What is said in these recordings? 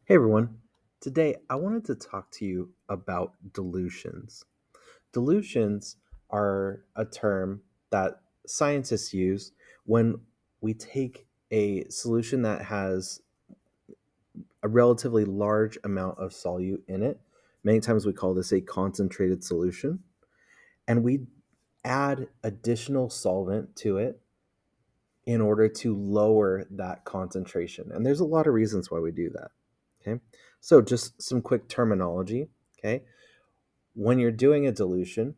Hey everyone. Today I wanted to talk to you about dilutions. Dilutions are a term that scientists use when we take a solution that has a relatively large amount of solute in it. Many times we call this a concentrated solution, and we add additional solvent to it in order to lower that concentration. And there's a lot of reasons why we do that. Okay. So just some quick terminology. Okay. When you're doing a dilution,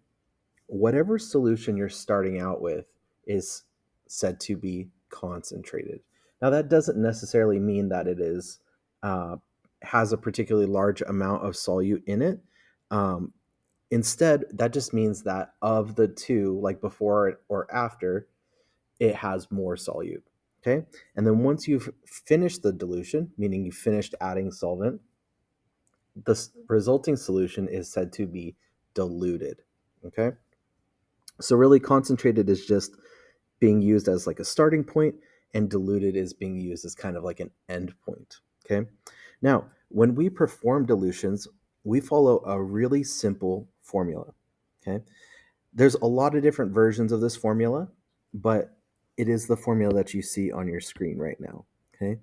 whatever solution you're starting out with is said to be concentrated. Now that doesn't necessarily mean that it is uh, has a particularly large amount of solute in it. Um, Instead, that just means that of the two, like before or after, it has more solute. Okay. And then once you've finished the dilution, meaning you finished adding solvent, the resulting solution is said to be diluted. Okay. So really concentrated is just being used as like a starting point, and diluted is being used as kind of like an end point. Okay. Now, when we perform dilutions, we follow a really simple formula. Okay. There's a lot of different versions of this formula, but it is the formula that you see on your screen right now. Okay.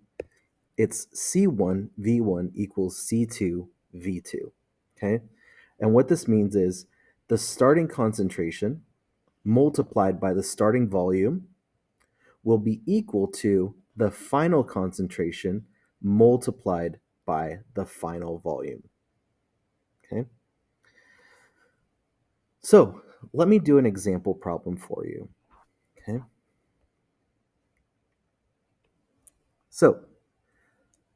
It's C1V1 equals C2V2. Okay. And what this means is the starting concentration multiplied by the starting volume will be equal to the final concentration multiplied by the final volume. Okay. So let me do an example problem for you. Okay. So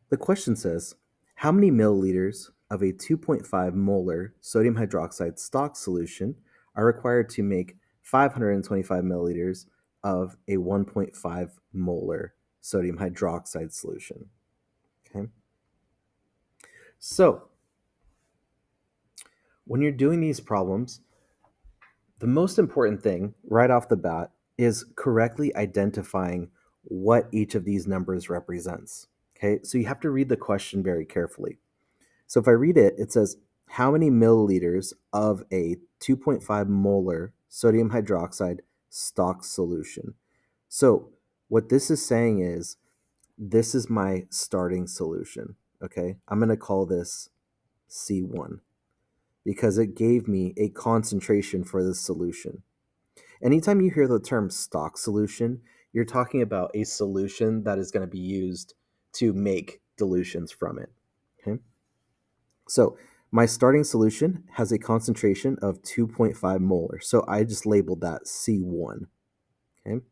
the question says, how many milliliters of a 2.5 molar sodium hydroxide stock solution are required to make 525 milliliters of a 1.5 molar sodium hydroxide solution? Okay. So when you're doing these problems, the most important thing right off the bat is correctly identifying what each of these numbers represents. Okay. So you have to read the question very carefully. So if I read it, it says, how many milliliters of a 2.5 molar sodium hydroxide stock solution? So what this is saying is, this is my starting solution. Okay. I'm going to call this C1 because it gave me a concentration for this solution. Anytime you hear the term stock solution, you're talking about a solution that is going to be used to make dilutions from it. Okay. So my starting solution has a concentration of 2.5 molar. So I just labeled that C1. Okay.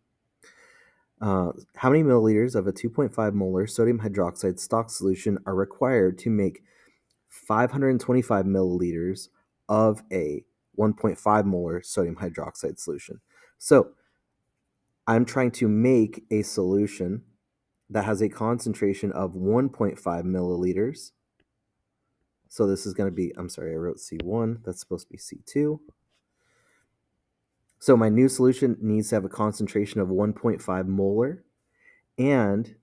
How many milliliters of a 2.5 molar sodium hydroxide stock solution are required to make 525 milliliters of a 1.5 molar sodium hydroxide solution? So I'm trying to make a solution that has a concentration of 1.5 milliliters. So this is going to be, I'm sorry, I wrote C1. That's supposed to be C2. So my new solution needs to have a concentration of 1.5 molar, and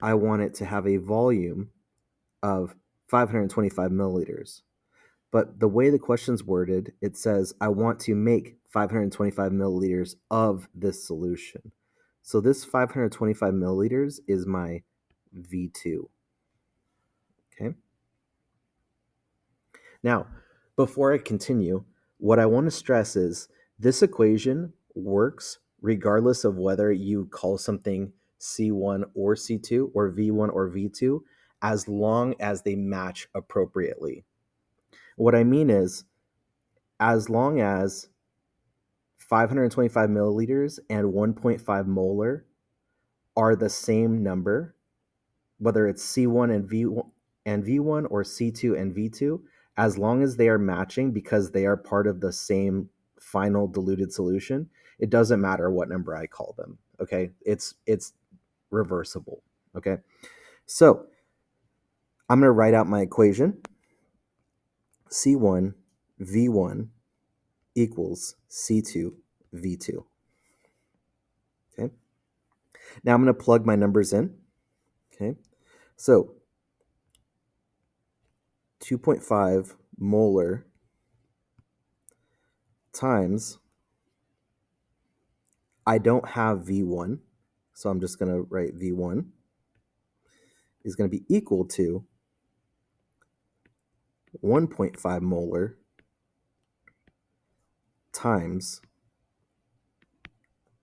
I want it to have a volume of 525 milliliters. But the way the question's worded, it says I want to make 525 milliliters of this solution. So this 525 milliliters is my V2. Okay. Now, before I continue, what I want to stress is this equation works regardless of whether you call something C1 or C2 or V1 or V2, as long as they match appropriately. What I mean is, as long as 525 milliliters and 1.5 molar are the same number, whether it's C1 and V1 or C2 and V2, as long as they are matching because they are part of the same final diluted solution, it doesn't matter what number I call them. Okay? It's reversible. Okay? So, I'm going to write out my equation. C1 V1 equals C2 V2. Okay? Now I'm going to plug my numbers in. Okay? So, 2.5 molar times, I don't have V1, so I'm just going to write V1 is going to be equal to 1.5 molar times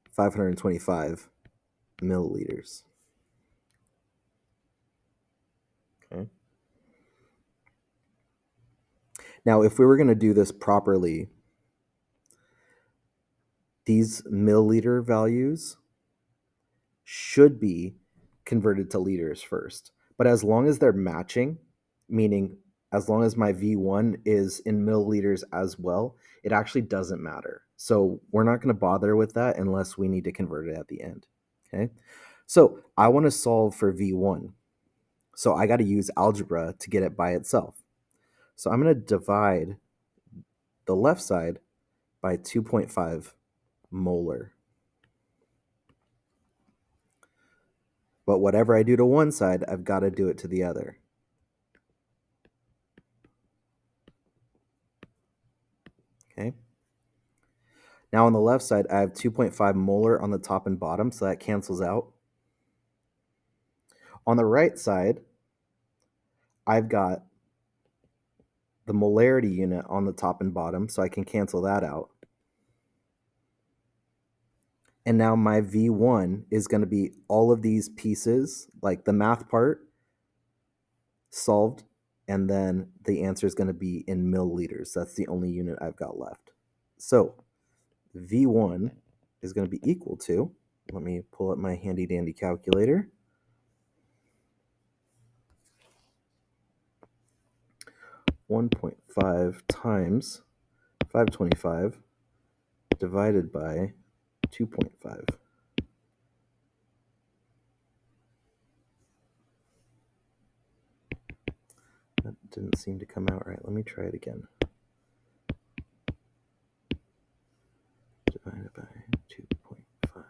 525 milliliters. Okay. Now, if we were going to do this properly, these milliliter values should be converted to liters first. But as long as they're matching, meaning as long as my V1 is in milliliters as well, it actually doesn't matter. So we're not going to bother with that unless we need to convert it at the end. Okay. So I want to solve for V1. So I got to use algebra to get it by itself. So I'm going to divide the left side by 2.5 molar. But whatever I do to one side, I've got to do it to the other. Okay. Now on the left side, I have 2.5 molar on the top and bottom, so that cancels out. On the right side, I've got the molarity unit on the top and bottom, so I can cancel that out. And now my V1 is going to be all of these pieces, like the math part, solved, and then the answer is going to be in milliliters. That's the only unit I've got left. So V1 is going to be equal to, let me pull up my handy dandy calculator. 1.5 times 525 divided by 2.5. That didn't seem to come out right. Let me try it again. Divided by 2.5.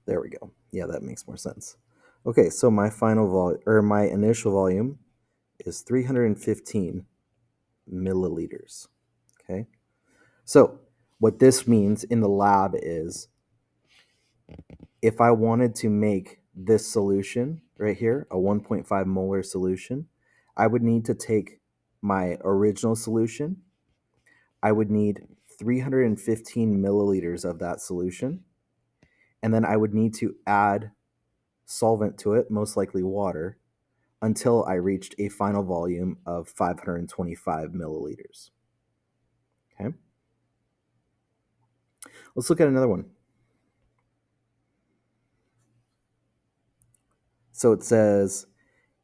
There we go. Yeah, that makes more sense. Okay, so my final volume, or my initial volume, is 315 milliliters. Okay, so what this means in the lab is if I wanted to make this solution right here, a 1.5 molar solution, I would need to take my original solution. I would need 315 milliliters of that solution. And then I would need to add solvent to it, most likely water, until I reached a final volume of 525 milliliters. Okay. Let's look at another one. So it says,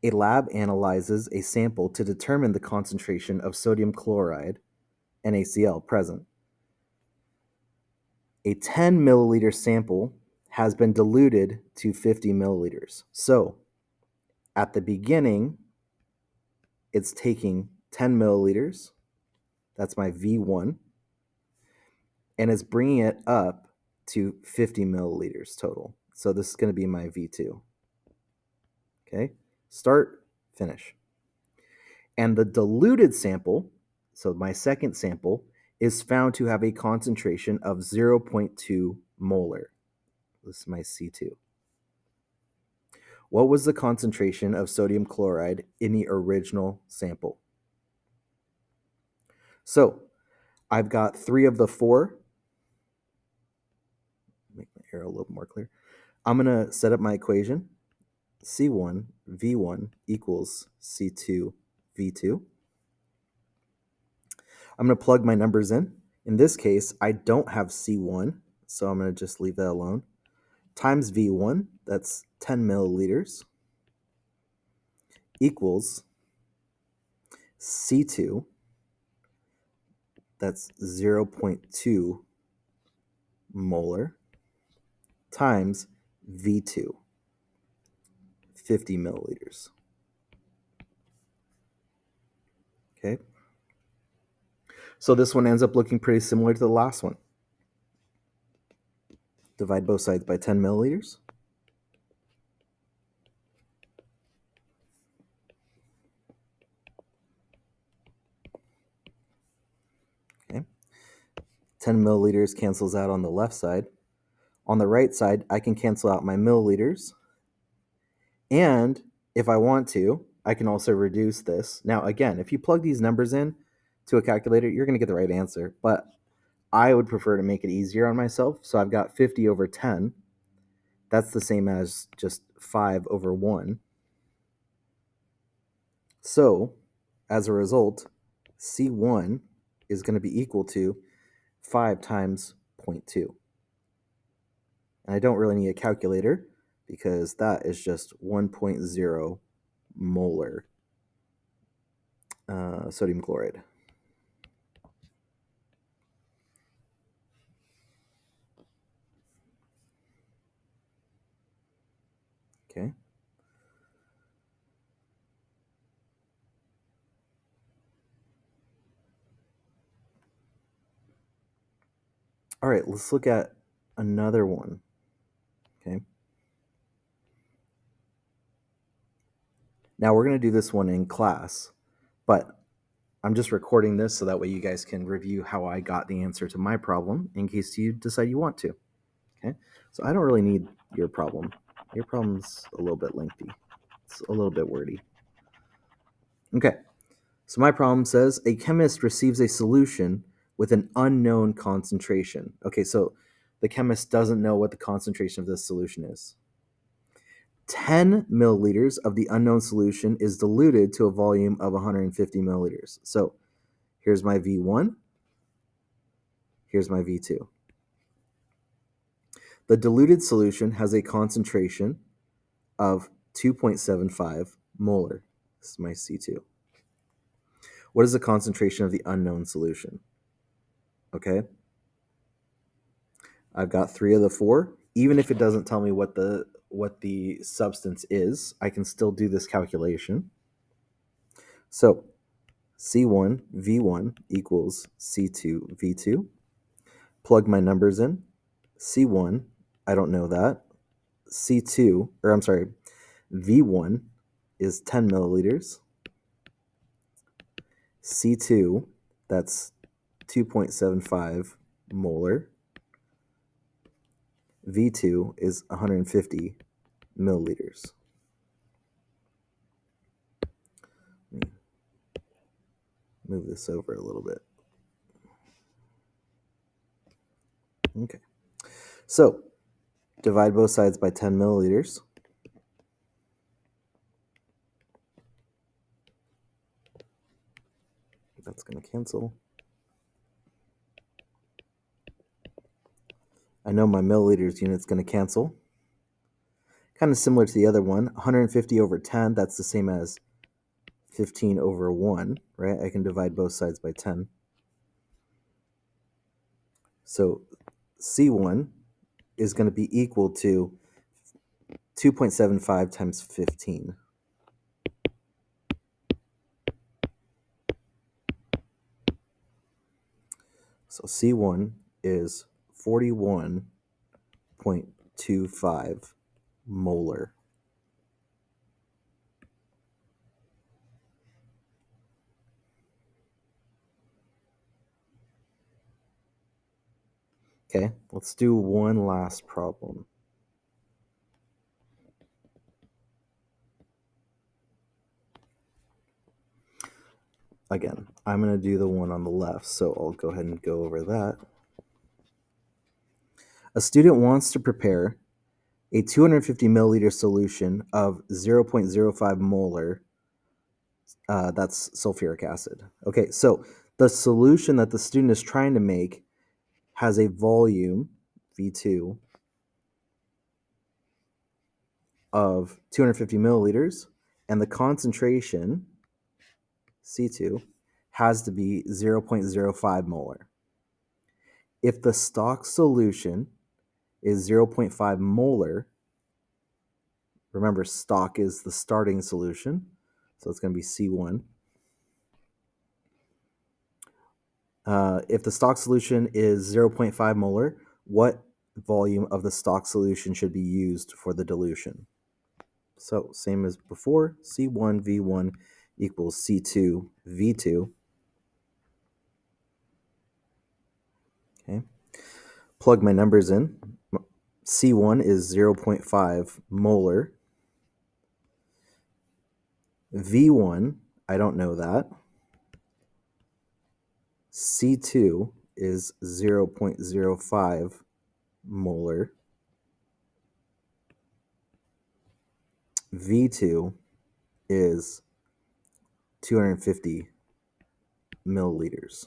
a lab analyzes a sample to determine the concentration of sodium chloride, NaCl, present. A 10 milliliter sample has been diluted to 50 milliliters. So at the beginning, it's taking 10 milliliters. That's my V1. And it's bringing it up to 50 milliliters total. So this is going to be my V2. Okay, start, finish. And the diluted sample, so my second sample, is found to have a concentration of 0.2 molar. This is my C2. What was the concentration of sodium chloride in the original sample? So I've got 3 of the 4. Make my arrow a little more clear. I'm going to set up my equation. C1 V1 equals C2 V2. I'm going to plug my numbers in. In this case, I don't have C1, so I'm going to just leave that alone. Times V1, that's 10 milliliters, equals C2, that's 0.2 molar, times V2, 50 milliliters. Okay. So this one ends up looking pretty similar to the last one. Divide both sides by 10 milliliters. 10 milliliters cancels out on the left side. On the right side, I can cancel out my milliliters. And if I want to, I can also reduce this. Now, again, if you plug these numbers in to a calculator, you're going to get the right answer. But I would prefer to make it easier on myself. So I've got 50 over 10. That's the same as just 5 over 1. So, as a result, C1 is going to be equal to 5 times 0.2. And I don't really need a calculator because that is just 1.0 molar sodium chloride. Okay. All right, let's look at another one. Okay. Now we're going to do this one in class, but I'm just recording this so that way you guys can review how I got the answer to my problem in case you decide you want to. Okay. So I don't really need your problem. Your problem's a little bit lengthy. It's a little bit wordy. Okay. So my problem says a chemist receives a solution with an unknown concentration. Okay, so the chemist doesn't know what the concentration of this solution is. 10 milliliters of the unknown solution is diluted to a volume of 150 milliliters. So here's my V1. Here's my V2. The diluted solution has a concentration of 2.75 molar. This is my C2. What is the concentration of the unknown solution? Okay. I've got 3 of the 4. Even if it doesn't tell me what the substance is, I can still do this calculation. So C1 V1 equals C2 V2. Plug my numbers in. C1, I don't know that. V1 is 10 milliliters. C2, that's 2.75 molar. V2 is 150 milliliters. Let me move this over a little bit. Okay. So, divide both sides by 10 milliliters. That's going to cancel. I know my milliliters unit's going to cancel. Kind of similar to the other one. 150 over 10, that's the same as 15 over 1, right? I can divide both sides by 10. So C1 is going to be equal to 2.75 times 15. So C1 is 41.25 molar. Okay, let's do one last problem. Again, I'm going to do the one on the left, so I'll go ahead and go over that. A student wants to prepare a 250 milliliter solution of 0.05 molar, that's sulfuric acid. Okay, so the solution that the student is trying to make has a volume, V2, of 250 milliliters, and the concentration, C2, has to be 0.05 molar. If the stock solution is 0.5 molar, remember stock is the starting solution, so it's going to be C1. If the stock solution is 0.5 molar, what volume of the stock solution should be used for the dilution? So same as before, C1 V1 equals C2 V2. Okay. Plug my numbers in. C1 is 0.5 molar. V1, I don't know that. C2 is 0.05 molar. V2 is 250 milliliters.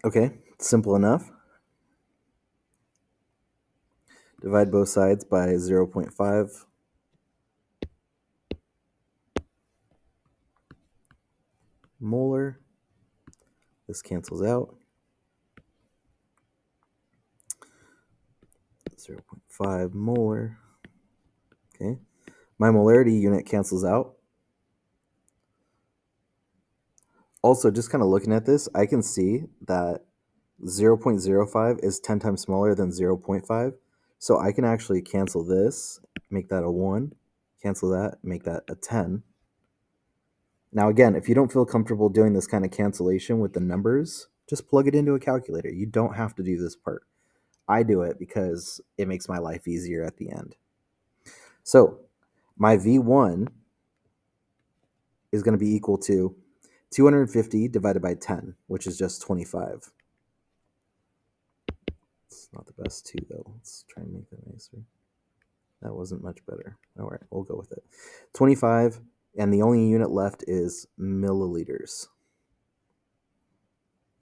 Okay, simple enough. Divide both sides by 0.5. Molar. This cancels out. 0.5 molar. Okay. My molarity unit cancels out. Also, just kind of looking at this, I can see that 0.05 is 10 times smaller than 0.5. So I can actually cancel this, make that a 1, cancel that, make that a 10. Now, again, if you don't feel comfortable doing this kind of cancellation with the numbers, just plug it into a calculator. You don't have to do this part. I do it because it makes my life easier at the end. So my V1 is going to be equal to 250 divided by 10, which is just 25. It's not the best too, though. Let's try and make that nicer. That wasn't much better. All right, we'll go with it. 25, and the only unit left is milliliters.